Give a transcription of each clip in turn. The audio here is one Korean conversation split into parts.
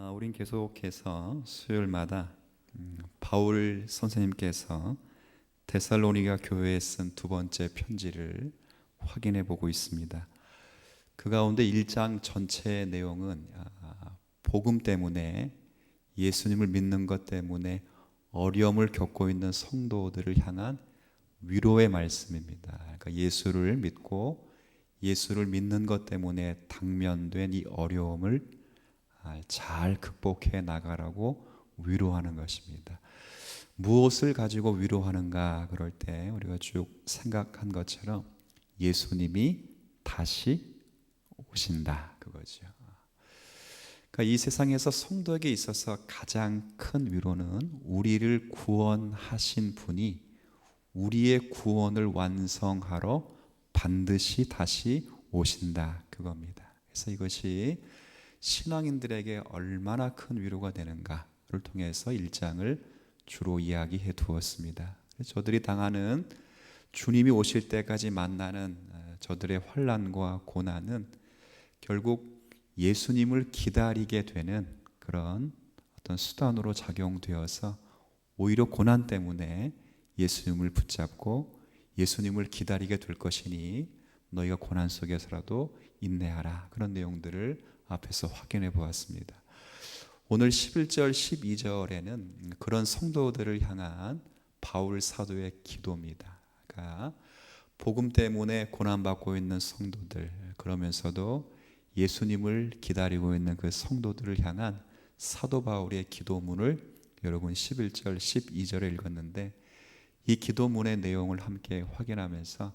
우린 계속해서 수요일마다 바울 선생님께서 데살로니가 교회에 쓴 두 번째 편지를 확인해 보고 있습니다. 그 가운데 1장 전체의 내용은 복음 때문에, 예수님을 믿는 것 때문에 어려움을 겪고 있는 성도들을 향한 위로의 말씀입니다. 그러니까 예수를 믿고 예수를 믿는 것 때문에 당면된 이 어려움을 잘 극복해 나가라고 위로하는 것입니다. 무엇을 가지고 위로하는가 그럴 때 우리가 쭉 생각한 것처럼 예수님이 다시 오신다, 그거죠. 그러니까 이 세상에서 성도에게 있어서 가장 큰 위로는 우리를 구원하신 분이 우리의 구원을 완성하러 반드시 다시 오신다, 그겁니다. 그래서 이것이 신앙인들에게 얼마나 큰 위로가 되는가를 통해서 1장을 주로 이야기해 두었습니다. 저들이 당하는, 주님이 오실 때까지 만나는 저들의 환난과 고난은 결국 예수님을 기다리게 되는 그런 어떤 수단으로 작용되어서 오히려 고난 때문에 예수님을 붙잡고 예수님을 기다리게 될 것이니 너희가 고난 속에서라도 인내하라, 그런 내용들을 앞에서 확인해 보았습니다. 오늘 11절 12절에는 그런 성도들을 향한 바울 사도의 기도입니다. 그러니까 복음 때문에 고난받고 있는 성도들, 그러면서도 예수님을 기다리고 있는 그 성도들을 향한 사도 바울의 기도문을 여러분 11절 12절에 읽었는데, 이 기도문의 내용을 함께 확인하면서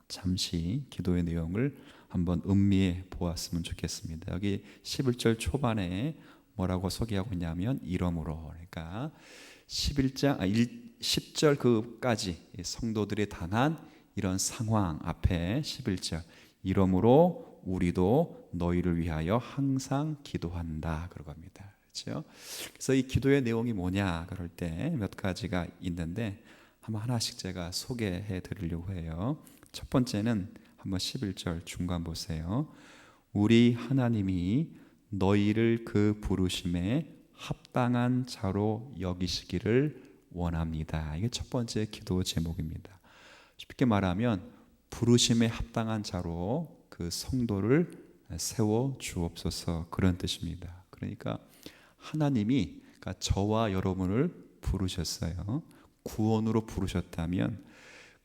잠시 기도의 내용을 한번 음미해 보았으면 좋겠습니다. 여기 11절 초반에 뭐라고 소개하고 있냐면 이러므로, 그러니까 10절 그까지 성도들이 당한 이런 상황 앞에 11절 이러므로 우리도 너희를 위하여 항상 기도한다, 그러고 합니다. 그렇죠? 그래서 이 기도의 내용이 뭐냐 그럴 때 몇 가지가 있는데 한번 하나씩 제가 소개해 드리려고 해요. 첫 번째는 한번 11절 중간 보세요. 우리 하나님이 너희를 그 부르심에 합당한 자로 여기시기를 원합니다. 이게 첫 번째 기도 제목입니다. 쉽게 말하면 부르심에 합당한 자로 그 성도를 세워 주옵소서, 그런 뜻입니다. 그러니까 하나님이, 그러니까 저와 여러분을 부르셨어요. 구원으로 부르셨다면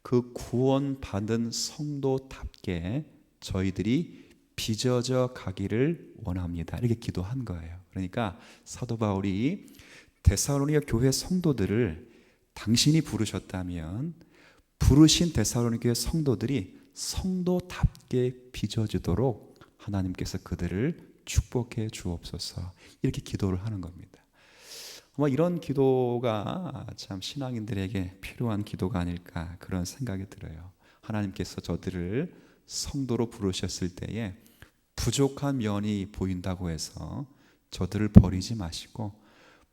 그 구원받은 성도답게 저희들이 빚어져 가기를 원합니다, 이렇게 기도한 거예요. 그러니까 사도 바울이 데살로니가 교회 성도들을 당신이 부르셨다면 부르신 데살로니가 교회 성도들이 성도답게 빚어지도록 하나님께서 그들을 축복해 주옵소서, 이렇게 기도를 하는 겁니다. 아마 이런 기도가 참 신앙인들에게 필요한 기도가 아닐까, 그런 생각이 들어요. 하나님께서 저들을 성도로 부르셨을 때에 부족한 면이 보인다고 해서 저들을 버리지 마시고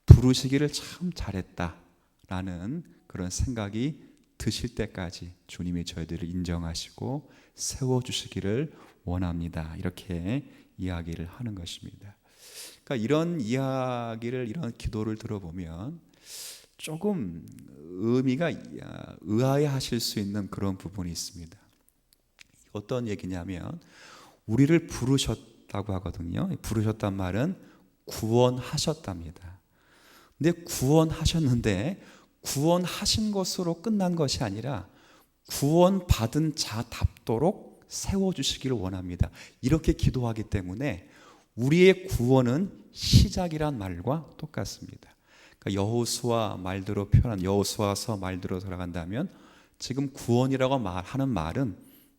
부르시기를 참 잘했다라는 그런 생각이 드실 때까지 주님이 저희들을 인정하시고 세워주시기를 원합니다, 이렇게 이야기를 하는 것입니다. 그러니까 이런 이야기를, 이런 기도를 들어보면 조금 의미가 의아해하실 수 있는 그런 부분이 있습니다. 어떤 얘기냐면 우리를 부르셨다고 하거든요. 부르셨단 말은 구원하셨답니다. 근데 구원하셨는데 구원하신 것으로 끝난 것이 아니라 구원받은 자답도록 세워주시기를 원합니다, 이렇게 기도하기 때문에 우리의 구원은 시작이란 말과 똑같습니다. 그러니까 여호수아 말대로 표현한, 여호수아서 말대로 돌아간다면 지금 구원이라고 하는 말은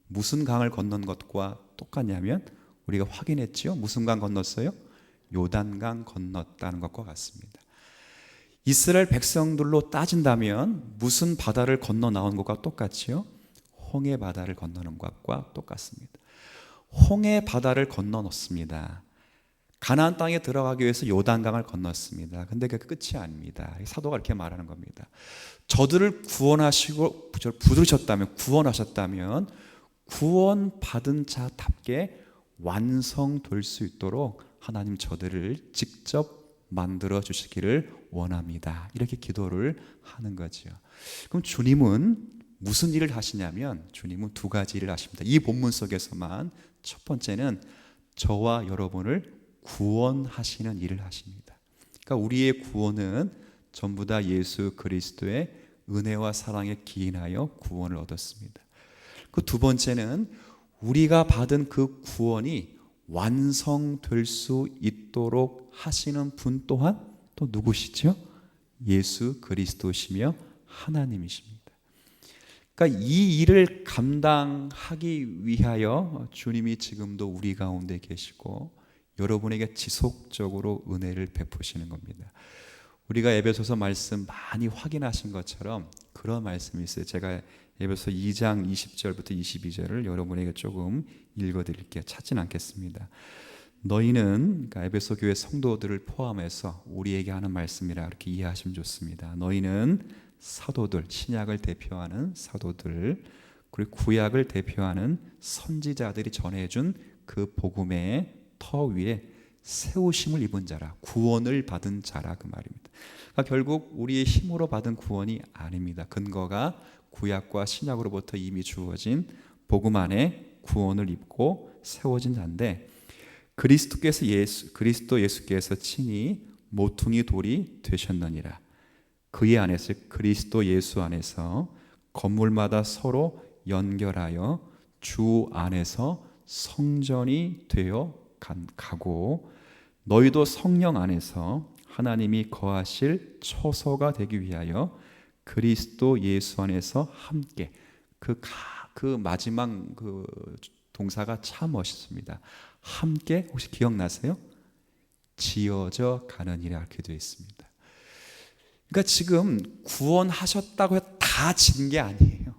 무슨 강을 건넌 것과 똑같냐면 우리가 확인했죠. 무슨 강 건넜어요? 요단강 건넜다는 것과 같습니다. 이스라엘 백성들로 따진다면 무슨 바다를 건너 나온 것과 똑같지요? 홍해 바다를 건너는 것과 똑같습니다. 홍해 바다를 건너 놓습니다. 가나안 땅에 들어가기 위해서 요단강을 건넜습니다. 근데 그게 끝이 아닙니다. 사도가 이렇게 말하는 겁니다. 저들을 구원하시고 부르셨다면, 구원하셨다면 구원받은 자답게 완성될 수 있도록 하나님 저들을 직접 만들어 주시기를 원합니다. 이렇게 기도를 하는 거죠. 그럼 주님은 무슨 일을 하시냐면 주님은 두 가지 일을 하십니다. 이 본문 속에서만 첫 번째는 저와 여러분을 구원하시는 일을 하십니다. 그러니까 우리의 구원은 전부 다 예수 그리스도의 은혜와 사랑에 기인하여 구원을 얻었습니다. 그 두 번째는 우리가 받은 그 구원이 완성될 수 있도록 하시는 분 또한 또 누구시죠? 예수 그리스도시며 하나님이십니다. 그러니까 이 일을 감당하기 위하여 주님이 지금도 우리 가운데 계시고 여러분에게 지속적으로 은혜를 베푸시는 겁니다. 우리가 에베소서 말씀 많이 확인하신 것처럼 그런 말씀이 있어요. 제가 에베소 2장 20절부터 22절을 여러분에게 조금 읽어드릴게요. 찾진 않겠습니다. 너희는, 그러니까 에베소 교회 성도들을 포함해서 우리에게 하는 말씀이라 이렇게 이해하시면 좋습니다. 너희는 사도들, 신약을 대표하는 사도들, 그리고 구약을 대표하는 선지자들이 전해준 그 복음의 터 위에 세우심을 입은 자라, 구원을 받은 자라 그 말입니다. 그러니까 결국 우리의 힘으로 받은 구원이 아닙니다. 근거가 구약과 신약으로부터 이미 주어진 복음 안에 구원을 입고 세워진 자인데 그리스도 예수께서 친히 모퉁이 돌이 되셨느니라. 그의 안에서 그리스도 예수 안에서 건물마다 서로 연결하여 주 안에서 성전이 되어 가고 너희도 성령 안에서 하나님이 거하실 처소가 되기 위하여 그리스도 예수 안에서 함께 그 마지막 그 동사가 참 멋있습니다. 함께 혹시 기억나세요? 지어져 가느니라 이렇게 되어 있습니다. 그러니까 지금 구원하셨다고 해서 다 진 게 아니에요.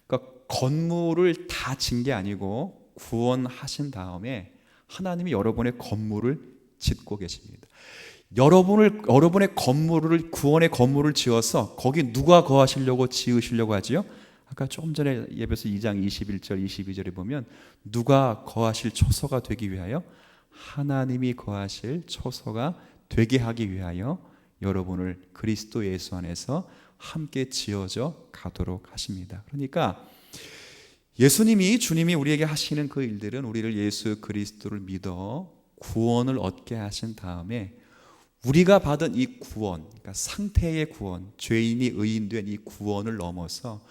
그러니까 건물을 다 진 게 아니고 구원하신 다음에 하나님이 여러분의 건물을 짓고 계십니다. 여러분의 건물을 구원의 건물을 지어서 거기 누가 거하시려고 지으시려고 하지요? 아까 조금 전에 에베소 2장 21절 22절에 보면 누가 거하실 처소가 되기 위하여 하나님이 거하실 처소가 되게 하기 위하여 여러분을 그리스도 예수 안에서 함께 지어져 가도록 하십니다. 그러니까 주님이 우리에게 하시는 그 일들은 우리를 예수 그리스도를 믿어 구원을 얻게 하신 다음에 우리가 받은 이 구원, 그러니까 상태의 구원, 죄인이 의인된 이 구원을 넘어서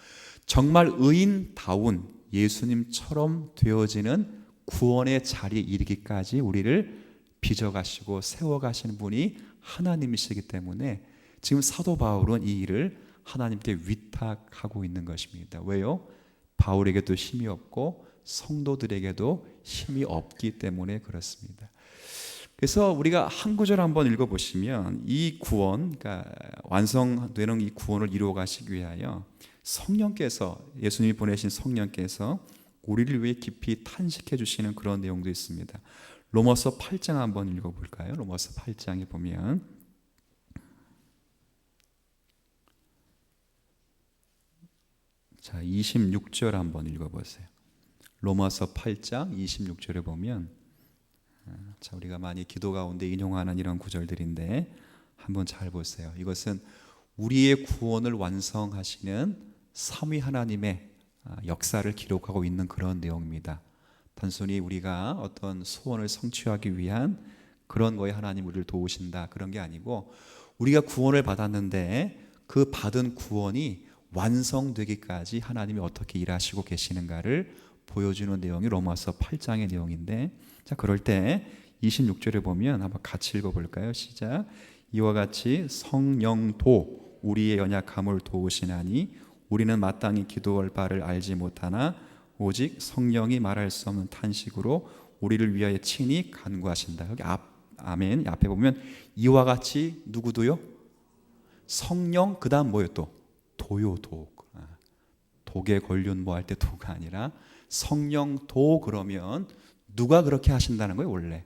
정말 의인다운 예수님처럼 되어지는 구원의 자리에 이르기까지 우리를 빚어가시고 세워가시는 분이 하나님이시기 때문에 지금 사도 바울은 이 일을 하나님께 위탁하고 있는 것입니다. 왜요? 바울에게도 힘이 없고 성도들에게도 힘이 없기 때문에 그렇습니다. 그래서 우리가 한 구절 한번 읽어보시면 이 구원, 그러니까 완성되는 이 구원을 이루어 가시기 위하여 성령께서, 예수님이 보내신 성령께서 우리를 위해 깊이 탄식해 주시는 그런 내용도 있습니다. 로마서 8장 한번 읽어볼까요? 로마서 8장에 보면 자 26절 한번 읽어보세요. 로마서 8장 26절에 보면 자 우리가 많이 기도 가운데 인용하는 이런 구절들인데 한번 잘 보세요. 이것은 우리의 구원을 완성하시는 삼위 하나님의 역사를 기록하고 있는 그런 내용입니다. 단순히 우리가 어떤 소원을 성취하기 위한 그런 거에 하나님 우리를 도우신다 그런 게 아니고 우리가 구원을 받았는데 그 받은 구원이 완성되기까지 하나님이 어떻게 일하시고 계시는가를 보여주는 내용이 로마서 8장의 내용인데 자 그럴 때 26절에 보면 한번 같이 읽어볼까요? 시작. 이와 같이 성령도 우리의 연약함을 도우시나니 우리는 마땅히 기도할 바를 알지 못하나 오직 성령이 말할 수 없는 탄식으로 우리를 위하여 친히 간구하신다. 여기 아멘 앞에 보면 이와 같이 누구도요? 성령 그 다음 뭐예요 또? 도요 도. 독에 걸륜 뭐 할 때 도가 아니라 성령도 그러면 누가 그렇게 하신다는 거예요? 원래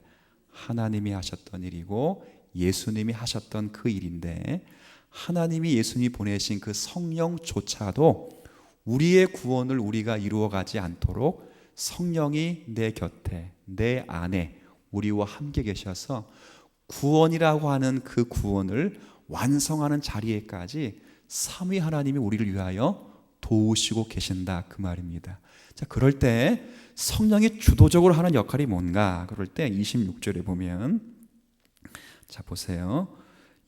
하나님이 하셨던 일이고 예수님이 하셨던 그 일인데 하나님이 예수님이 보내신 그 성령조차도 우리의 구원을 우리가 이루어가지 않도록 성령이 내 곁에 내 안에 우리와 함께 계셔서 구원이라고 하는 그 구원을 완성하는 자리에까지 삼위 하나님이 우리를 위하여 도우시고 계신다, 그 말입니다. 자, 그럴 때 성령이 주도적으로 하는 역할이 뭔가? 그럴 때 26절에 보면, 자 보세요.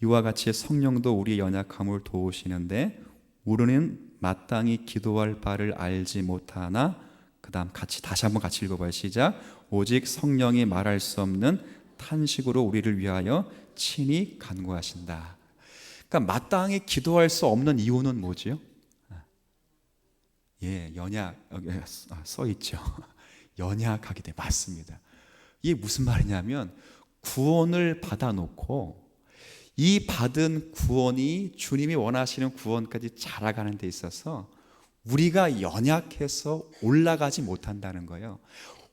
이와 같이 성령도 우리의 연약함을 도우시는데 우리는 마땅히 기도할 바를 알지 못하나, 그 다음 다시 한번 같이 읽어봐요. 시작. 오직 성령이 말할 수 없는 탄식으로 우리를 위하여 친히 간구하신다. 그러니까 마땅히 기도할 수 없는 이유는 뭐지요? 연약, 써 있죠. 연약하기 때문에. 맞습니다. 이게 무슨 말이냐면, 구원을 받아놓고 이 받은 구원이 주님이 원하시는 구원까지 자라가는 데 있어서 우리가 연약해서 올라가지 못한다는 거예요.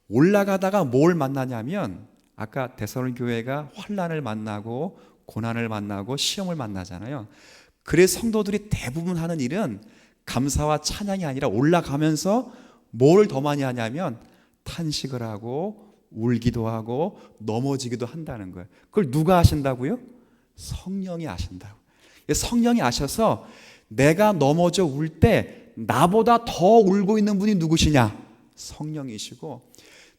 올라가다가 뭘 만나냐면, 아까 데살로니가 교회가 환난을 만나고 고난을 만나고 시험을 만나잖아요. 그래서 성도들이 대부분 하는 일은 감사와 찬양이 아니라 올라가면서 뭘 더 많이 하냐면 탄식을 하고 울기도 하고 넘어지기도 한다는 거예요. 그걸 누가 하신다고요? 성령이 하신다고. 성령이 아셔서 내가 넘어져 울 때 나보다 더 울고 있는 분이 누구시냐? 성령이시고,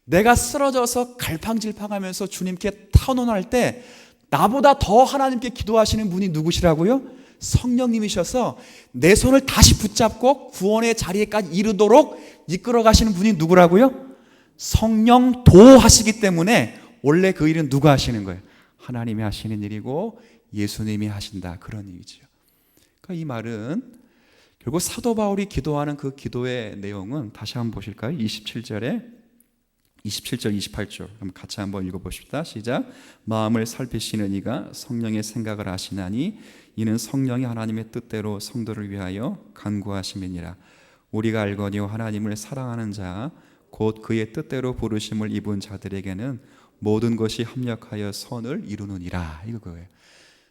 내가 쓰러져서 갈팡질팡하면서 주님께 탄원할 때 나보다 더 하나님께 기도하시는 분이 누구시라고요? 성령님이셔서 내 손을 다시 붙잡고 구원의 자리에까지 이르도록 이끌어 가시는 분이 누구라고요? 성령도 하시기 때문에 원래 그 일은 누가 하시는 거예요? 하나님이 하시는 일이고 예수님이 하신다, 그런 얘기죠. 그러니까 이 말은 결국 사도 바울이 기도하는 그 기도의 내용은 다시 한번 보실까요? 27절 28절 그럼 같이 한번 읽어보십시다. 시작. 마음을 살피시는 이가 성령의 생각을 아시나니 이는 성령이 하나님의 뜻대로 성도를 위하여 간구하심이니라. 우리가 알거니와 하나님을 사랑하는 자 곧 그의 뜻대로 부르심을 입은 자들에게는 모든 것이 합력하여 선을 이루느니라. 이거예요.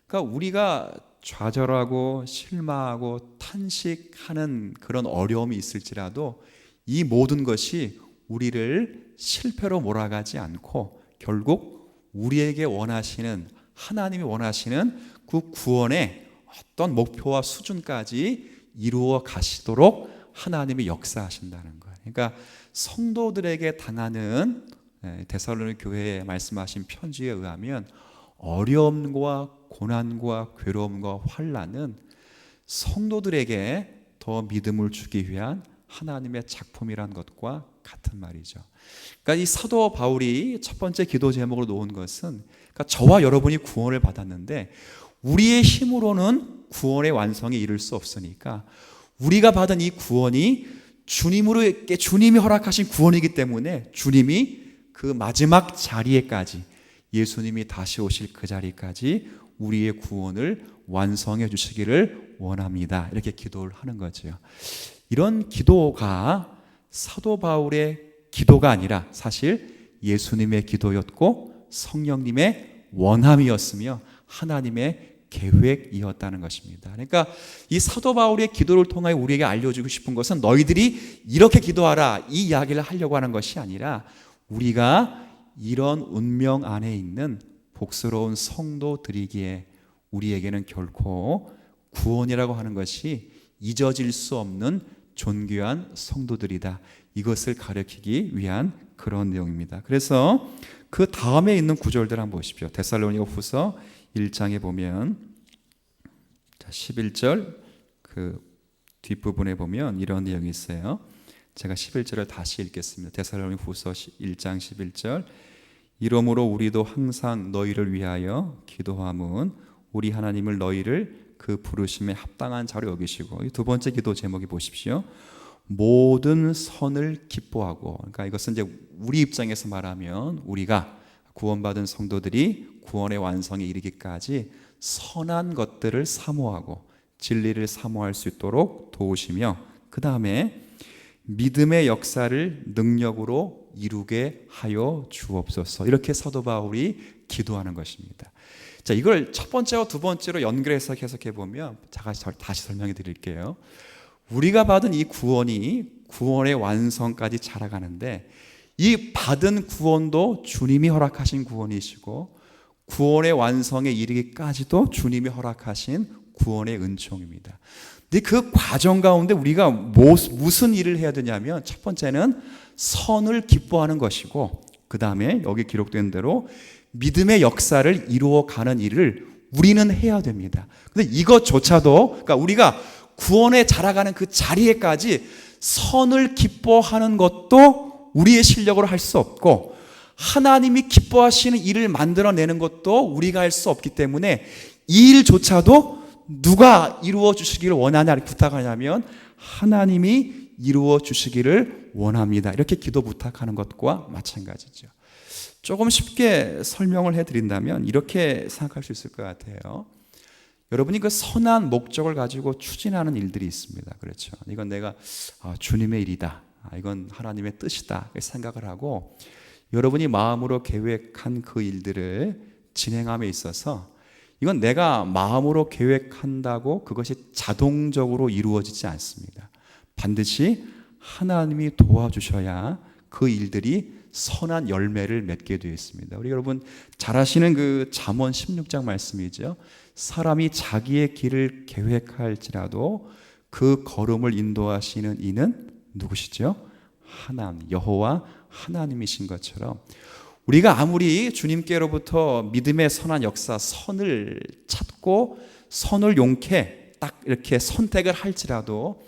그러니까 우리가 좌절하고 실망하고 탄식하는 그런 어려움이 있을지라도 이 모든 것이 우리를 실패로 몰아가지 않고 결국 우리에게 원하시는, 하나님이 원하시는 그 구원의 어떤 목표와 수준까지 이루어 가시도록 하나님이 역사하신다는 거예요. 그러니까 성도들에게 당하는, 데살로니가 교회에 말씀하신 편지에 의하면 어려움과 고난과 괴로움과 환난은 성도들에게 더 믿음을 주기 위한 하나님의 작품이란 것과 같은 말이죠. 그러니까 이 사도 바울이 첫 번째 기도 제목으로 놓은 것은, 그러니까 저와 여러분이 구원을 받았는데 우리의 힘으로는 구원의 완성에 이를 수 없으니까 우리가 받은 이 구원이 주님이 허락하신 구원이기 때문에 주님이 그 마지막 자리에까지, 예수님이 다시 오실 그 자리까지 우리의 구원을 완성해 주시기를 원합니다. 이렇게 기도를 하는 거죠. 이런 기도가 사도 바울의 기도가 아니라 사실 예수님의 기도였고 성령님의 원함이었으며 하나님의 계획이었다는 것입니다. 그러니까 이 사도 바울의 기도를 통하여 우리에게 알려주고 싶은 것은 너희들이 이렇게 기도하라, 이 이야기를 하려고 하는 것이 아니라 우리가 이런 운명 안에 있는 복스러운 성도들이기에 우리에게는 결코 구원이라고 하는 것이 잊어질 수 없는 존귀한 성도들이다, 이것을 가르치기 위한 그런 내용입니다. 그래서 그 다음에 있는 구절들 한번 보십시오. 데살로니가 후서 1장에 보면 11절 그 뒷부분에 보면 이런 내용이 있어요. 제가 11절을 다시 읽겠습니다. 데살로니가 후서 1장 11절. 이러므로 우리도 항상 너희를 위하여 기도함은 우리 하나님을 너희를 그 부르심에 합당한 자로 여기시고, 두 번째 기도 제목이 보십시오. 모든 선을 기뻐하고. 그러니까 이것은 이제 우리 입장에서 말하면 우리가 구원받은 성도들이 구원의 완성에 이르기까지 선한 것들을 사모하고 진리를 사모할 수 있도록 도우시며, 그 다음에 믿음의 역사를 능력으로 이루게 하여 주옵소서. 이렇게 사도 바울이 기도하는 것입니다. 자, 이걸 첫 번째와 두 번째로 연결해서 해석해 보면 제가 다시 설명해 드릴게요. 우리가 받은 이 구원이 구원의 완성까지 자라가는데 이 받은 구원도 주님이 허락하신 구원이시고 구원의 완성에 이르기까지도 주님이 허락하신 구원의 은총입니다. 근데 그 과정 가운데 우리가 무슨 일을 해야 되냐면, 첫 번째는 선을 기뻐하는 것이고, 그 다음에 여기 기록된 대로 믿음의 역사를 이루어가는 일을 우리는 해야 됩니다. 근데 이것조차도, 그러니까 우리가 구원에 자라가는 그 자리에까지 선을 기뻐하는 것도 우리의 실력으로 할 수 없고, 하나님이 기뻐하시는 일을 만들어내는 것도 우리가 할 수 없기 때문에 이 일조차도 누가 이루어 주시기를 원하냐 부탁하냐면 하나님이 이루어 주시기를 원합니다. 이렇게 기도 부탁하는 것과 마찬가지죠. 조금 쉽게 설명을 해드린다면 이렇게 생각할 수 있을 것 같아요. 여러분이 그 선한 목적을 가지고 추진하는 일들이 있습니다. 그렇죠. 이건 내가 주님의 일이다, 이건 하나님의 뜻이다 생각을 하고, 여러분이 마음으로 계획한 그 일들을 진행함에 있어서 이건 내가 마음으로 계획한다고 그것이 자동적으로 이루어지지 않습니다. 반드시 하나님이 도와주셔야 그 일들이 선한 열매를 맺게 되어 있습니다. 우리 여러분 잘 아시는 그 잠언 16장 말씀이죠. 사람이 자기의 길을 계획할지라도 그 걸음을 인도하시는 이는 누구시죠? 하나님, 여호와 하나님이신 것처럼 우리가 아무리 주님께로부터 믿음의 선한 역사, 선을 찾고 선을 용케 딱 이렇게 선택을 할지라도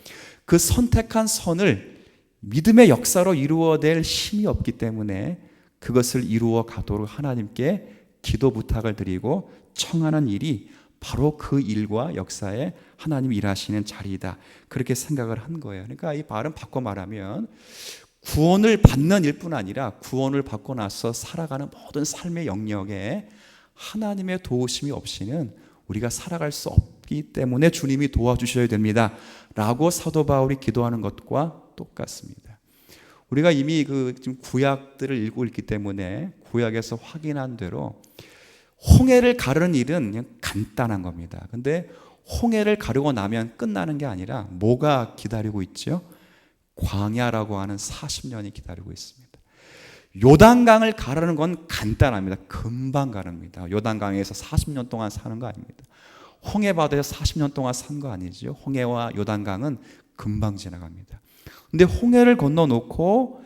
그 선택한 선을 믿음의 역사로 이루어낼 힘이 없기 때문에 그것을 이루어 가도록 하나님께 기도 부탁을 드리고 청하는 일이 바로 그 일과 역사에 하나님이 일하시는 자리이다, 그렇게 생각을 한 거예요. 그러니까 이 말은 바꿔 말하면 구원을 받는 일뿐 아니라 구원을 받고 나서 살아가는 모든 삶의 영역에 하나님의 도우심이 없이는 우리가 살아갈 수 없기 때문에 주님이 도와주셔야 됩니다 라고 사도 바울이 기도하는 것과 똑같습니다. 우리가 이미 지금 구약들을 읽고 있기 때문에 구약에서 확인한 대로 홍해를 가르는 일은 그냥 간단한 겁니다. 근데 홍해를 가르고 나면 끝나는 게 아니라 뭐가 기다리고 있죠? 광야라고 하는 40년이 기다리고 있습니다. 요단강을 가르는 건 간단합니다. 금방 가릅니다. 요단강에서 40년 동안 사는 거 아닙니다. 홍해바다에서 40년 동안 산 거 아니죠. 홍해와 요단강은 금방 지나갑니다. 근데 홍해를 건너놓고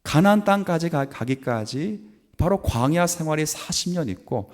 가나안 땅까지 가기까지 바로 광야 생활이 40년 있고,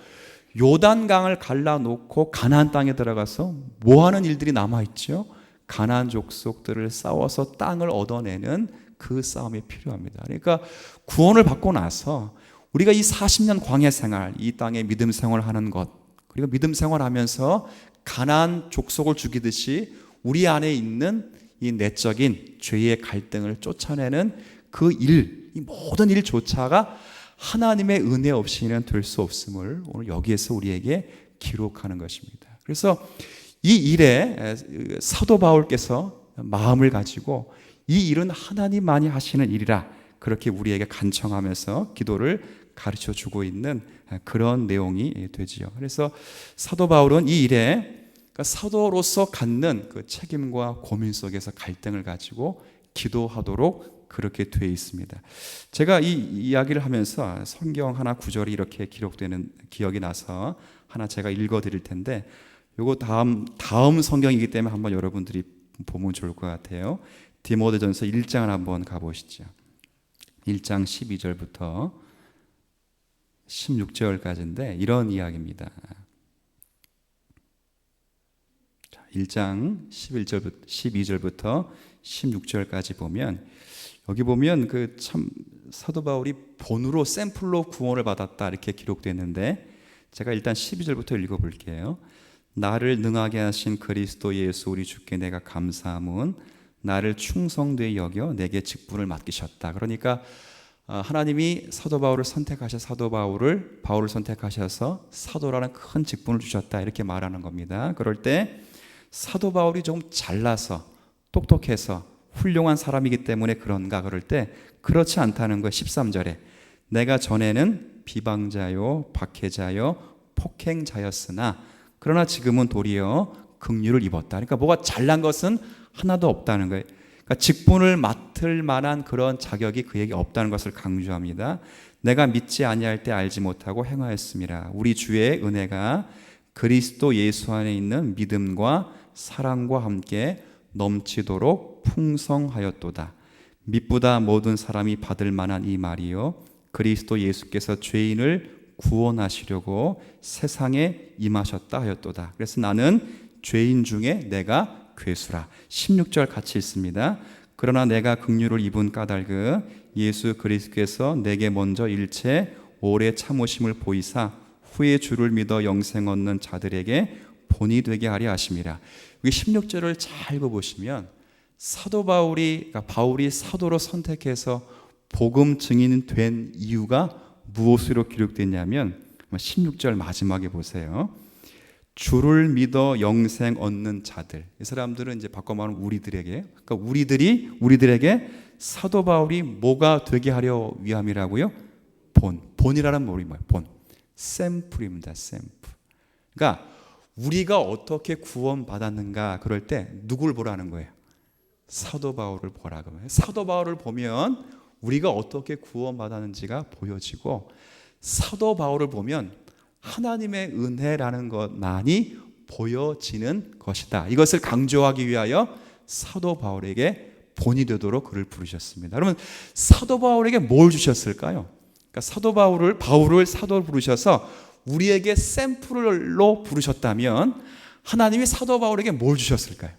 요단강을 갈라놓고 가나안 땅에 들어가서 뭐 하는 일들이 남아있죠? 가나안 족속들을 싸워서 땅을 얻어내는 그 싸움이 필요합니다. 그러니까 구원을 받고 나서 우리가 이 40년 광야 생활, 이 땅에 믿음 생활을 하는 것, 그리고 믿음 생활하면서 가나안 족속을 죽이듯이 우리 안에 있는 이 내적인 죄의 갈등을 쫓아내는 그 일, 이 모든 일조차가 하나님의 은혜 없이는 될 수 없음을 오늘 여기에서 우리에게 기록하는 것입니다. 그래서 이 일에 사도 바울께서 마음을 가지고 이 일은 하나님만이 하시는 일이라 그렇게 우리에게 간청하면서 기도를 가르쳐 주고 있는 그런 내용이 되지요. 그래서 사도 바울은 이 일에 사도로서 갖는 그 책임과 고민 속에서 갈등을 가지고 기도하도록 그렇게 되어 있습니다. 제가 이 이야기를 하면서 성경 하나 구절이 이렇게 기록되는 기억이 나서 하나 제가 읽어 드릴 텐데, 요거 다음 성경이기 때문에 한번 여러분들이 보면 좋을 것 같아요. 디모데전서 1장을 한번 가보시죠. 1장 12절부터 16절까지인데 이런 이야기입니다. 1장 12절부터 16절까지 보면, 여기 보면 그 참 사도 바울이 본으로 샘플로 구원을 받았다 이렇게 기록되는데, 제가 일단 12절부터 읽어볼게요. 나를 능하게 하신 그리스도 예수 우리 주께 내가 감사함은 나를 충성되이 여겨 내게 직분을 맡기셨다. 그러니까 하나님이 사도 바울을 바울을 선택하셔서 사도라는 큰 직분을 주셨다 이렇게 말하는 겁니다. 그럴 때 사도 바울이 좀 잘나서 똑똑해서 훌륭한 사람이기 때문에 그런가 그럴 때 그렇지 않다는 거예요. 13절에 내가 전에는 비방자요 박해자요 폭행자였으나 그러나 지금은 도리어 긍휼을 입었다. 그러니까 뭐가 잘난 것은 하나도 없다는 거예요. 그러니까 직분을 맡을 만한 그런 자격이 그에게 없다는 것을 강조합니다. 내가 믿지 아니할 때 알지 못하고 행하였음이라. 우리 주의 은혜가 그리스도 예수 안에 있는 믿음과 사랑과 함께 넘치도록 풍성하였도다. 믿보다 모든 사람이 받을 만한 이 말이요, 그리스도 예수께서 죄인을 구원하시려고 세상에 임하셨다 하였도다. 그래서 나는 죄인 중에 내가 괴수라. 16절 같이 읽습니다. 그러나 내가 긍휼을 입은 까닭은 예수 그리스도께서 내게 먼저 일체 오래 참으심을 보이사 후에 주를 믿어 영생 얻는 자들에게 본이 되게 하려 하심이라. 여기 16절을 잘 읽어보시면 사도 바울이, 그러니까 바울이 사도로 선택해서 복음 증인이 된 이유가 무엇으로 기록됐냐면 16절 마지막에 보세요. 주를 믿어 영생 얻는 자들. 이 사람들은 이제 바꿔 말하면 우리들에게, 그러니까 우리들에게 사도 바울이 뭐가 되게 하려 위함이라고요? 본이라는 말이 뭐예요? 본. 샘플입니다. 샘플. 그러니까 우리가 어떻게 구원받았는가 그럴 때 누굴 보라는 거예요? 사도 바울을 보라고. 사도 바울을 보면 우리가 어떻게 구원받았는지가 보여지고, 사도 바울을 보면 하나님의 은혜라는 것만이 보여지는 것이다. 이것을 강조하기 위하여 사도 바울에게 본이 되도록 그를 부르셨습니다. 여러분, 사도 바울에게 뭘 주셨을까요? 그러니까 사도 바울을 사도로 부르셔서 우리에게 샘플로 부르셨다면 하나님이 사도 바울에게 뭘 주셨을까요?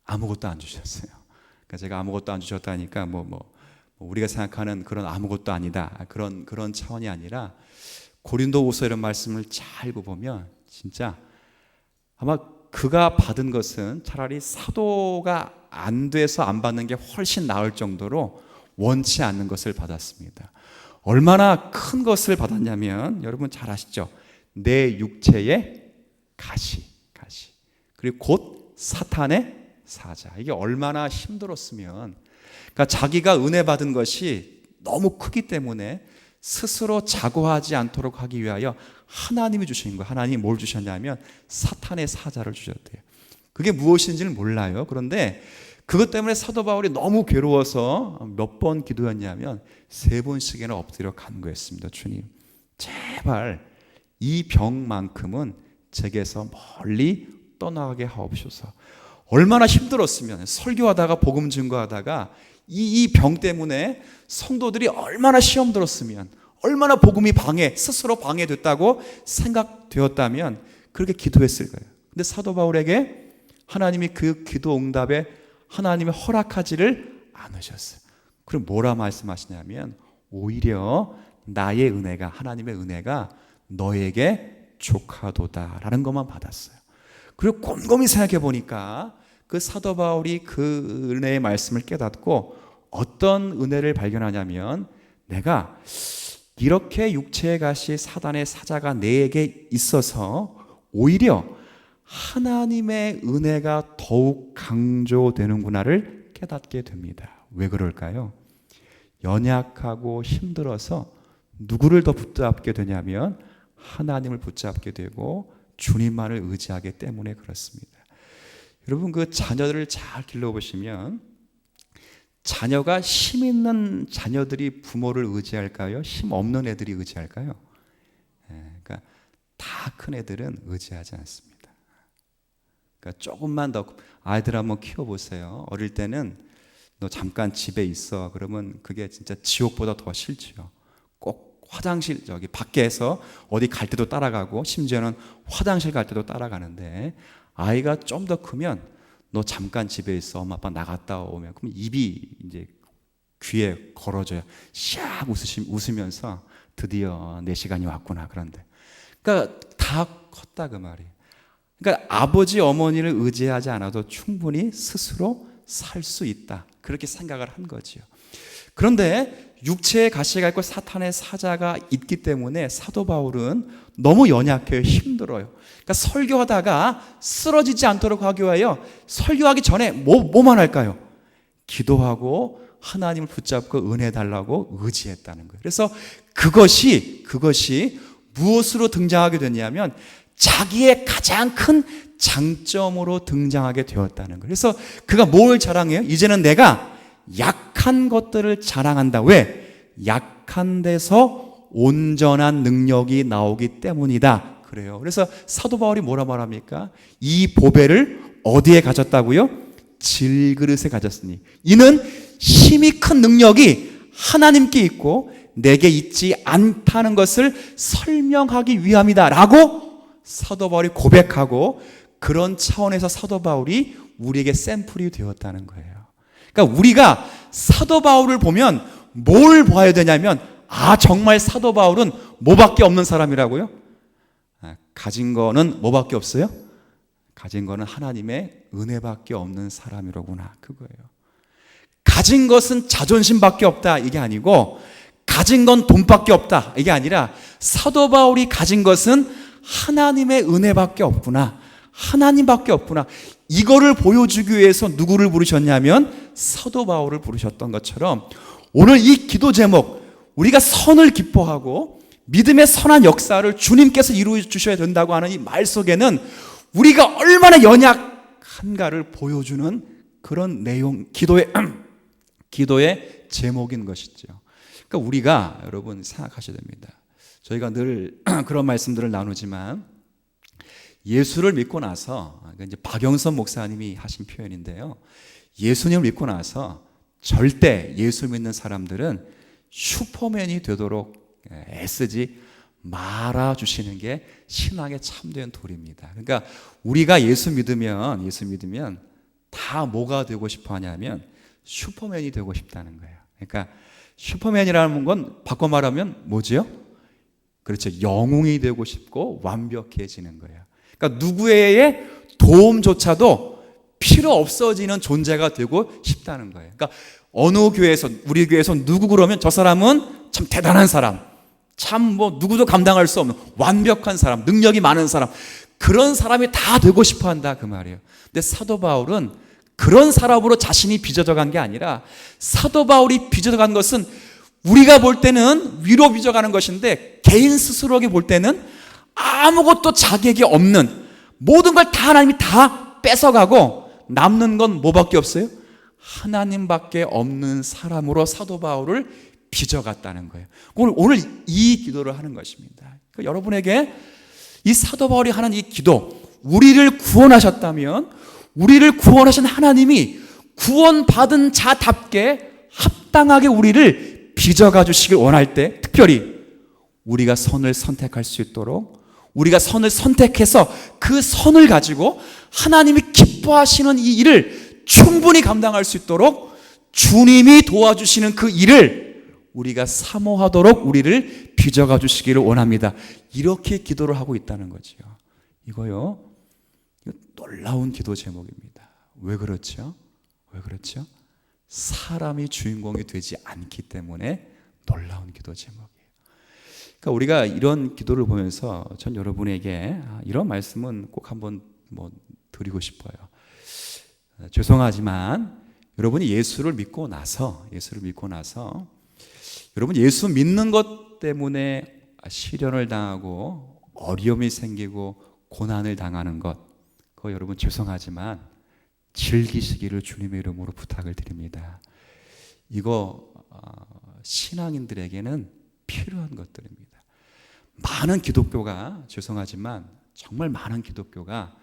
아무것도 안 주셨어요. 그러니까 제가 아무것도 안 주셨다니까 우리가 생각하는 그런 아무것도 아니다, 그런 차원이 아니라, 고린도후서 이런 말씀을 잘 읽어보면 진짜 아마 그가 받은 것은 차라리 사도가 안 돼서 안 받는 게 훨씬 나을 정도로 원치 않는 것을 받았습니다. 얼마나 큰 것을 받았냐면 여러분 잘 아시죠? 내 육체의 가시, 그리고 곧 사탄의 사자. 이게 얼마나 힘들었으면, 그러니까 자기가 은혜 받은 것이 너무 크기 때문에 스스로 자고하지 않도록 하기 위하여 하나님이 주신 거예요. 하나님이 뭘 주셨냐면 사탄의 사자를 주셨대요. 그게 무엇인지는 몰라요. 그런데 그것 때문에 사도 바울이 너무 괴로워서 몇 번 기도했냐면 3번씩이나 엎드려 간 거였습니다. 주님, 제발 이 병만큼은 제게서 멀리 떠나게 하옵소서. 얼마나 힘들었으면, 설교하다가 복음 증거하다가 이 병 때문에 성도들이 얼마나 시험 들었으면, 얼마나 복음이 스스로 방해됐다고 생각되었다면 그렇게 기도했을 거예요. 근데 사도 바울에게 하나님이 그 기도 응답에 하나님이 허락하지를 않으셨어요. 그럼 뭐라 말씀하시냐면 오히려 나의 은혜가, 하나님의 은혜가 너에게 족하도다라는 것만 받았어요. 그리고 곰곰이 생각해 보니까 그 사도 바울이 그 은혜의 말씀을 깨닫고 어떤 은혜를 발견하냐면, 내가 이렇게 육체의 가시 사단의 사자가 내게 있어서 오히려 하나님의 은혜가 더욱 강조되는구나를 깨닫게 됩니다. 왜 그럴까요? 연약하고 힘들어서 누구를 더 붙잡게 되냐면 하나님을 붙잡게 되고 주님만을 의지하기 때문에 그렇습니다. 여러분, 그 자녀들을 잘 길러보시면 자녀가 힘 있는 자녀들이 부모를 의지할까요? 힘 없는 애들이 의지할까요? 그러니까 다 큰 애들은 의지하지 않습니다. 그러니까 조금만 더 아이들 한번 키워보세요. 어릴 때는 너 잠깐 집에 있어. 그러면 그게 진짜 지옥보다 더 싫지요. 꼭 화장실 밖에서 어디 갈 때도 따라가고, 심지어는 화장실 갈 때도 따라가는데, 아이가 좀 더 크면 너 잠깐 집에 있어. 엄마 아빠 나갔다 오면, 그럼 입이 이제 귀에 걸어져요. 샥 웃으면서 드디어 내 시간이 왔구나. 그런데 그러니까 다 컸다 그 말이에요. 그러니까 아버지 어머니를 의지하지 않아도 충분히 스스로 살 수 있다, 그렇게 생각을 한 거지요. 그런데 육체의 가시가 있고 사탄의 사자가 있기 때문에 사도 바울은 너무 연약해요. 힘들어요. 그러니까 설교하다가 쓰러지지 않도록 하기 위하여 설교하기 전에 뭐만 할까요? 기도하고 하나님을 붙잡고 은혜 달라고 의지했다는 거예요. 그래서 그것이 무엇으로 등장하게 됐냐면 자기의 가장 큰 장점으로 등장하게 되었다는 거예요. 그래서 그가 뭘 자랑해요? 이제는 내가 약한 것들을 자랑한다. 왜? 약한 데서 온전한 능력이 나오기 때문이다. 그래요. 그래서 사도 바울이 뭐라 말합니까? 이 보배를 어디에 가졌다고요? 질그릇에 가졌으니 이는 힘이 큰 능력이 하나님께 있고 내게 있지 않다는 것을 설명하기 위함이다 라고 사도 바울이 고백하고, 그런 차원에서 사도 바울이 우리에게 샘플이 되었다는 거예요. 그러니까 우리가 사도 바울을 보면 뭘 봐야 되냐면, 정말 사도 바울은 뭐밖에 없는 사람이라고요? 가진 거는 뭐밖에 없어요? 가진 거는 하나님의 은혜밖에 없는 사람이로구나, 그거예요. 가진 것은 자존심밖에 없다, 이게 아니고 가진 건 돈밖에 없다, 이게 아니라 사도 바울이 가진 것은 하나님의 은혜밖에 없구나, 하나님밖에 없구나. 이거를 보여주기 위해서 누구를 부르셨냐면 사도 바울을 부르셨던 것처럼, 오늘 이 기도 제목, 우리가 선을 기뻐하고 믿음의 선한 역사를 주님께서 이루어 주셔야 된다고 하는 이 말 속에는 우리가 얼마나 연약한가를 보여주는 그런 내용, 기도의 제목인 것이죠. 그러니까 우리가, 여러분 생각하셔야 됩니다. 저희가 늘 그런 말씀들을 나누지만, 예수를 믿고 나서, 이제 박영선 목사님이 하신 표현인데요, 예수님을 믿고 나서 절대 예수 믿는 사람들은 슈퍼맨이 되도록 애쓰지 말아 주시는 게 신앙의 참된 도리입니다. 그러니까 우리가 예수 믿으면 다 뭐가 되고 싶어 하냐면 슈퍼맨이 되고 싶다는 거예요. 그러니까 슈퍼맨이라는 건 바꿔 말하면 뭐지요? 그렇죠. 영웅이 되고 싶고 완벽해지는 거예요. 그러니까 누구의 도움조차도 필요 없어지는 존재가 되고 싶다는 거예요. 그러니까 어느 교회에서, 우리 교회에서 누구 그러면 저 사람은 참 대단한 사람, 참 뭐 누구도 감당할 수 없는 완벽한 사람, 능력이 많은 사람, 그런 사람이 다 되고 싶어 한다, 그 말이에요. 근데 사도 바울은 그런 사람으로 자신이 빚어져 간 게 아니라, 사도 바울이 빚어져 간 것은 우리가 볼 때는 위로 빚어 가는 것인데, 개인 스스로에게 볼 때는 아무것도 자격이 없는, 모든 걸 다 하나님이 다 뺏어가고 남는 건 뭐밖에 없어요? 하나님밖에 없는 사람으로 사도 바울을 빚어갔다는 거예요. 오늘 이 기도를 하는 것입니다. 그러니까 여러분에게 이 사도 바울이 하는 이 기도, 우리를 구원하셨다면 우리를 구원하신 하나님이 구원받은 자답게 합당하게 우리를 빚어가 주시길 원할 때, 특별히 우리가 선을 선택할 수 있도록, 우리가 선을 선택해서 그 선을 가지고 하나님이 기뻐하시는 이 일을 충분히 감당할 수 있도록 주님이 도와주시는 그 일을 우리가 사모하도록 우리를 빚어가 주시기를 원합니다. 이렇게 기도를 하고 있다는 거죠. 이거 놀라운 기도 제목입니다. 왜 그렇죠? 왜 그렇죠? 사람이 주인공이 되지 않기 때문에 놀라운 기도 제목이에요. 그러니까 우리가 이런 기도를 보면서 전 여러분에게 이런 말씀은 꼭 한번 드리고 싶어요. 죄송하지만 여러분이 예수를 믿고 나서 여러분 예수 믿는 것 때문에 시련을 당하고 어려움이 생기고 고난을 당하는 것, 그거 여러분 죄송하지만 즐기시기를 주님의 이름으로 부탁을 드립니다. 이거 신앙인들에게는 필요한 것들입니다. 많은 기독교가, 죄송하지만 정말 많은 기독교가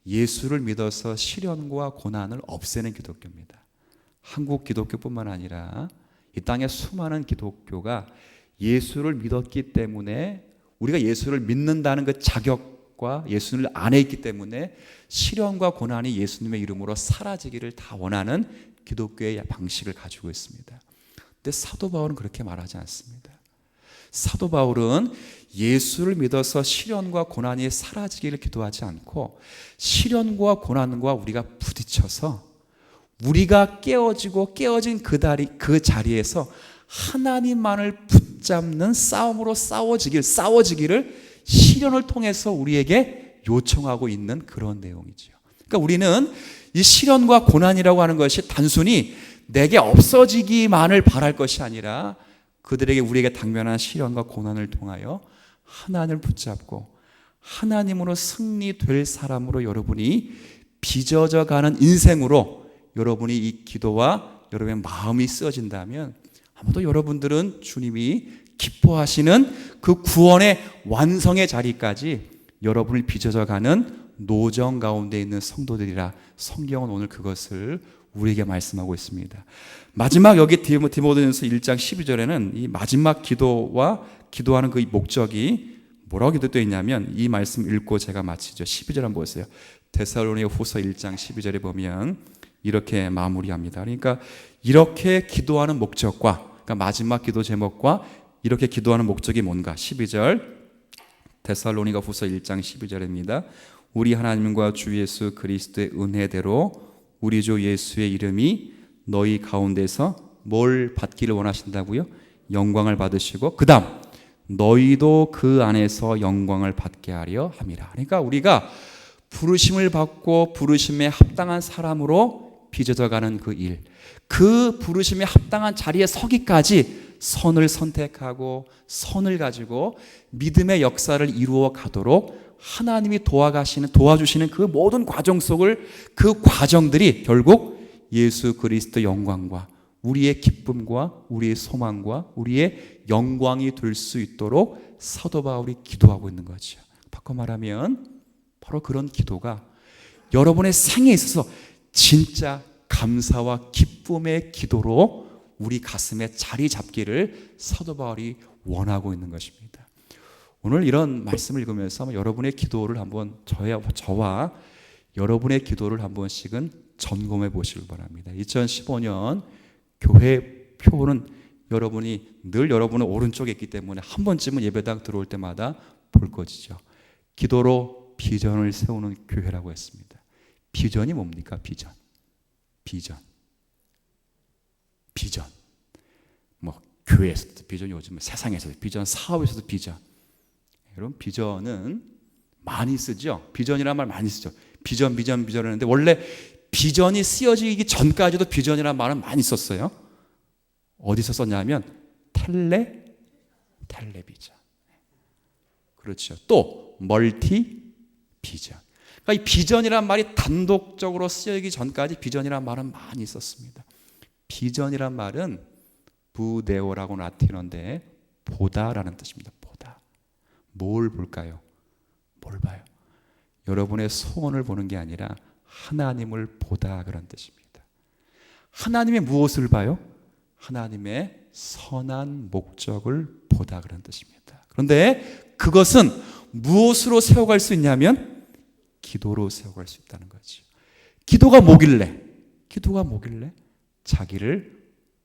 예수를 믿어서 시련과 고난을 없애는 기독교입니다. 한국 기독교뿐만 아니라 이 땅의 수많은 기독교가 예수를 믿었기 때문에, 우리가 예수를 믿는다는 그 자격과 예수를 안에 있기 때문에 시련과 고난이 예수님의 이름으로 사라지기를 다 원하는 기독교의 방식을 가지고 있습니다. 근데 사도 바울은 그렇게 말하지 않습니다. 사도 바울은 예수를 믿어서 시련과 고난이 사라지기를 기도하지 않고, 시련과 고난과 우리가 부딪혀서 우리가 깨어진 그 자리에서 하나님만을 붙잡는 싸움으로 싸워지기를 시련을 통해서 우리에게 요청하고 있는 그런 내용이죠. 그러니까 우리는 이 시련과 고난이라고 하는 것이 단순히 내게 없어지기만을 바랄 것이 아니라, 우리에게 당면한 시련과 고난을 통하여 하나님을 붙잡고 하나님으로 승리될 사람으로 여러분이 빚어져 가는 인생으로 여러분이 이 기도와 여러분의 마음이 쓰여진다면 아마도 여러분들은 주님이 기뻐하시는 그 구원의 완성의 자리까지 여러분을 빚어져 가는 노정 가운데 있는 성도들이라 성경은 오늘 그것을 우리에게 말씀하고 있습니다. 마지막 여기 디모데전서 1장 12절에는 이 마지막 기도와 기도하는 그 목적이 뭐라고 기도되어 있냐면 이 말씀 읽고 제가 마치죠. 12절 한번 보세요. 데살로니가후서 1장 12절에 보면 이렇게 마무리합니다. 그러니까 이렇게 기도하는 목적과 그러니까 마지막 기도 제목과 이렇게 기도하는 목적이 뭔가 12절 데살로니가후서 1장 12절입니다. 우리 하나님과 주 예수 그리스도의 은혜대로 우리 주 예수의 이름이 너희 가운데서 뭘 받기를 원하신다고요? 영광을 받으시고 그 다음 너희도 그 안에서 영광을 받게 하려 함이라. 그러니까 우리가 부르심을 받고 부르심에 합당한 사람으로 빚어져 가는 그 일, 그 부르심에 합당한 자리에 서기까지 선을 선택하고 선을 가지고 믿음의 역사를 이루어 가도록 하나님이 도와주시는 그 모든 과정 속을 그 과정들이 결국 예수 그리스도 영광과 우리의 기쁨과 우리의 소망과 우리의 영광이 될 수 있도록 사도 바울이 기도하고 있는 거죠. 바꿔 말하면 바로 그런 기도가 여러분의 생에 있어서 진짜 감사와 기쁨의 기도로 우리 가슴에 자리 잡기를 사도 바울이 원하고 있는 것입니다. 오늘 이런 말씀을 읽으면서 여러분의 기도를 한번 저와 여러분의 기도를 한 번씩은 점검해 보시길 바랍니다. 2015년 교회 표는 여러분이 늘 여러분의 오른쪽에 있기 때문에 한 번쯤은 예배당 들어올 때마다 볼 것이죠. 기도로 비전을 세우는 교회라고 했습니다. 비전이 뭡니까? 비전. 뭐 교회에서도 비전, 요즘 세상에서도 비전, 사업에서도 비전. 여러분 비전은 많이 쓰죠. 비전이라는 말 많이 쓰죠. 비전 하는데 원래 비전이 쓰여지기 전까지도 비전이라는 말은 많이 썼어요. 어디서 썼냐면 텔레비전. 그렇죠. 또 멀티 비전. 그러니까 이 비전이란 말이 단독적으로 쓰여지기 전까지 비전이란 말은 많이 썼습니다. 비전이란 말은 부데오라고 라틴어인데 보다라는 뜻입니다. 보다. 뭘 볼까요? 뭘 봐요? 여러분의 소원을 보는 게 아니라 하나님을 보다 그런 뜻입니다. 하나님의 무엇을 봐요? 하나님의 선한 목적을 보다 그런 뜻입니다. 그런데 그것은 무엇으로 세워갈 수 있냐면 기도로 세워갈 수 있다는 거죠. 기도가 뭐길래? 자기를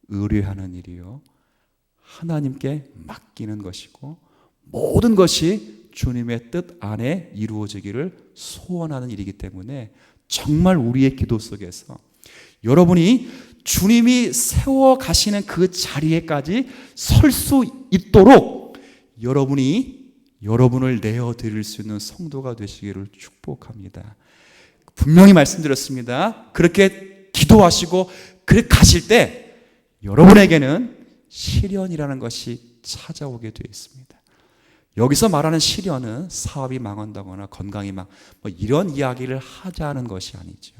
의뢰하는 일이요, 하나님께 맡기는 것이고 모든 것이 주님의 뜻 안에 이루어지기를 소원하는 일이기 때문에 정말 우리의 기도 속에서 여러분이 주님이 세워 가시는 그 자리에까지 설 수 있도록 여러분을 내어드릴 수 있는 성도가 되시기를 축복합니다. 분명히 말씀드렸습니다. 그렇게 기도하시고 그렇게 가실 때 여러분에게는 시련이라는 것이 찾아오게 되어 있습니다. 여기서 말하는 시련은 사업이 망한다거나 건강이 뭐 이런 이야기를 하자는 것이 아니죠.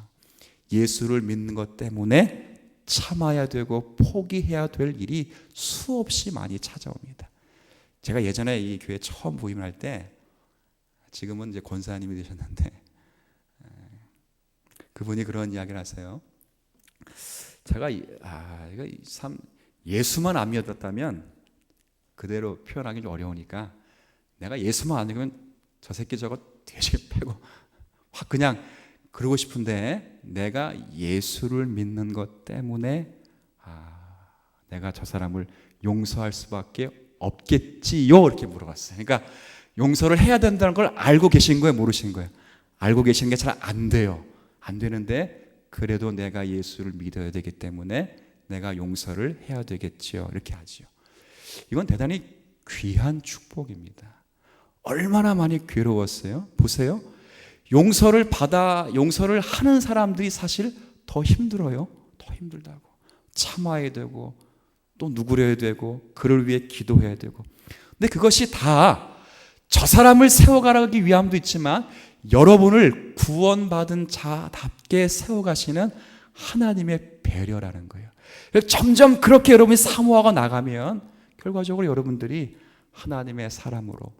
예수를 믿는 것 때문에 참아야 되고 포기해야 될 일이 수없이 많이 찾아옵니다. 제가 예전에 이 교회 처음 부임할 때, 지금은 이제 권사님이 되셨는데, 그분이 그런 이야기를 하세요. 제가 예수만 안 믿었다면 그대로 표현하기 좀 어려우니까 내가 예수만 안 믿으면 저 새끼 저거 되게 패고 확 그냥 그러고 싶은데 내가 예수를 믿는 것 때문에 내가 저 사람을 용서할 수밖에 없겠지요? 이렇게 물어봤어요. 그러니까 용서를 해야 된다는 걸 알고 계신 거예요? 모르신 거예요? 알고 계시는 게 잘 안 돼요. 안 되는데 그래도 내가 예수를 믿어야 되기 때문에 내가 용서를 해야 되겠지요. 이렇게 하지요. 이건 대단히 귀한 축복입니다. 얼마나 많이 괴로웠어요? 보세요. 용서를 하는 사람들이 사실 더 힘들어요. 더 힘들다고. 참아야 되고 또 누구려야 되고 그를 위해 기도해야 되고. 근데 그것이 다 저 사람을 세워가기 위함도 있지만 여러분을 구원받은 자답게 세워가시는 하나님의 배려라는 거예요. 점점 그렇게 여러분이 사모하고 나가면 결과적으로 여러분들이 하나님의 사람으로,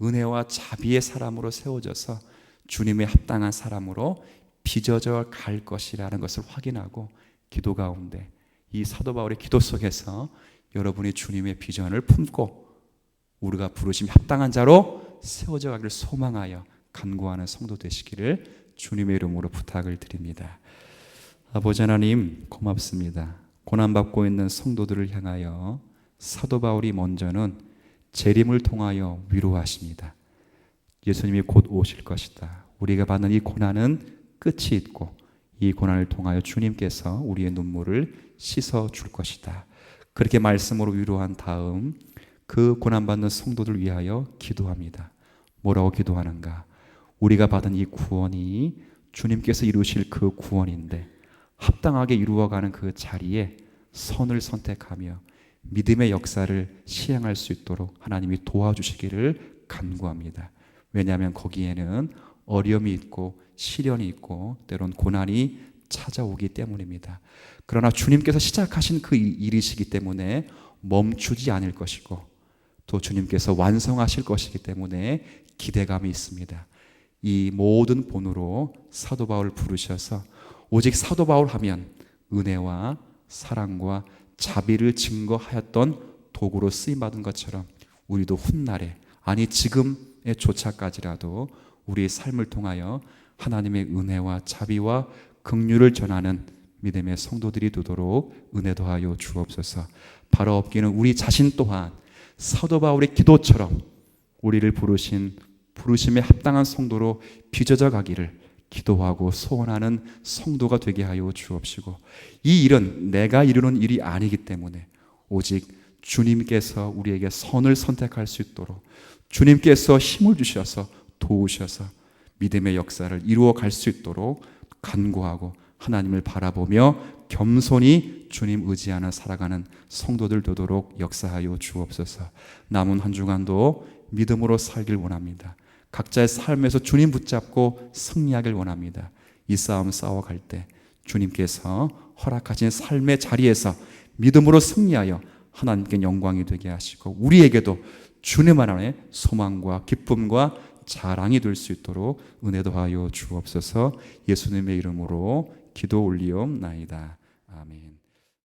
은혜와 자비의 사람으로 세워져서 주님의 합당한 사람으로 빚어져 갈 것이라는 것을 확인하고 기도 가운데 이 사도 바울의 기도 속에서 여러분이 주님의 비전을 품고 우리가 부르심 합당한 자로 세워져 가기를 소망하여 간구하는 성도 되시기를 주님의 이름으로 부탁을 드립니다. 아버지 하나님, 고맙습니다. 고난받고 있는 성도들을 향하여 사도 바울이 먼저는 재림을 통하여 위로하십니다. 예수님이 곧 오실 것이다. 우리가 받는 이 고난은 끝이 있고 이 고난을 통하여 주님께서 우리의 눈물을 씻어 줄 것이다. 그렇게 말씀으로 위로한 다음 그 고난받는 성도들 위하여 기도합니다. 뭐라고 기도하는가? 우리가 받은 이 구원이 주님께서 이루실 그 구원인데 합당하게 이루어가는 그 자리에 선을 선택하며 믿음의 역사를 시행할 수 있도록 하나님이 도와주시기를 간구합니다. 왜냐하면 거기에는 어려움이 있고 시련이 있고 때론 고난이 찾아오기 때문입니다. 그러나 주님께서 시작하신 그 일이시기 때문에 멈추지 않을 것이고 또 주님께서 완성하실 것이기 때문에 기대감이 있습니다. 이 모든 본으로 사도 바울 부르셔서 오직 사도 바울 하면 은혜와 사랑과 자비를 증거하였던 도구로 쓰임받은 것처럼 우리도 훗날에, 아니 지금의 조차까지라도 우리의 삶을 통하여 하나님의 은혜와 자비와 긍휼을 전하는 믿음의 성도들이 되도록 은혜 더하여 주옵소서. 바로 없기는 우리 자신 또한 사도 바울의 기도처럼 우리를 부르신 부르심에 합당한 성도로 빚어져 가기를 기도하고 소원하는 성도가 되게 하여 주옵시고, 이 일은 내가 이루는 일이 아니기 때문에 오직 주님께서 우리에게 선을 선택할 수 있도록 주님께서 힘을 주셔서 도우셔서 믿음의 역사를 이루어 갈 수 있도록 간구하고 하나님을 바라보며 겸손히 주님 의지하며 살아가는 성도들 되도록 역사하여 주옵소서. 남은 한 주간도 믿음으로 살길 원합니다. 각자의 삶에서 주님 붙잡고 승리하길 원합니다. 이 싸움 싸워갈 때 주님께서 허락하신 삶의 자리에서 믿음으로 승리하여 하나님께 영광이 되게 하시고 우리에게도 주님 안에 소망과 기쁨과 자랑이 될 수 있도록 은혜 더하여 주옵소서. 예수님의 이름으로 기도 올리옵나이다. 아멘.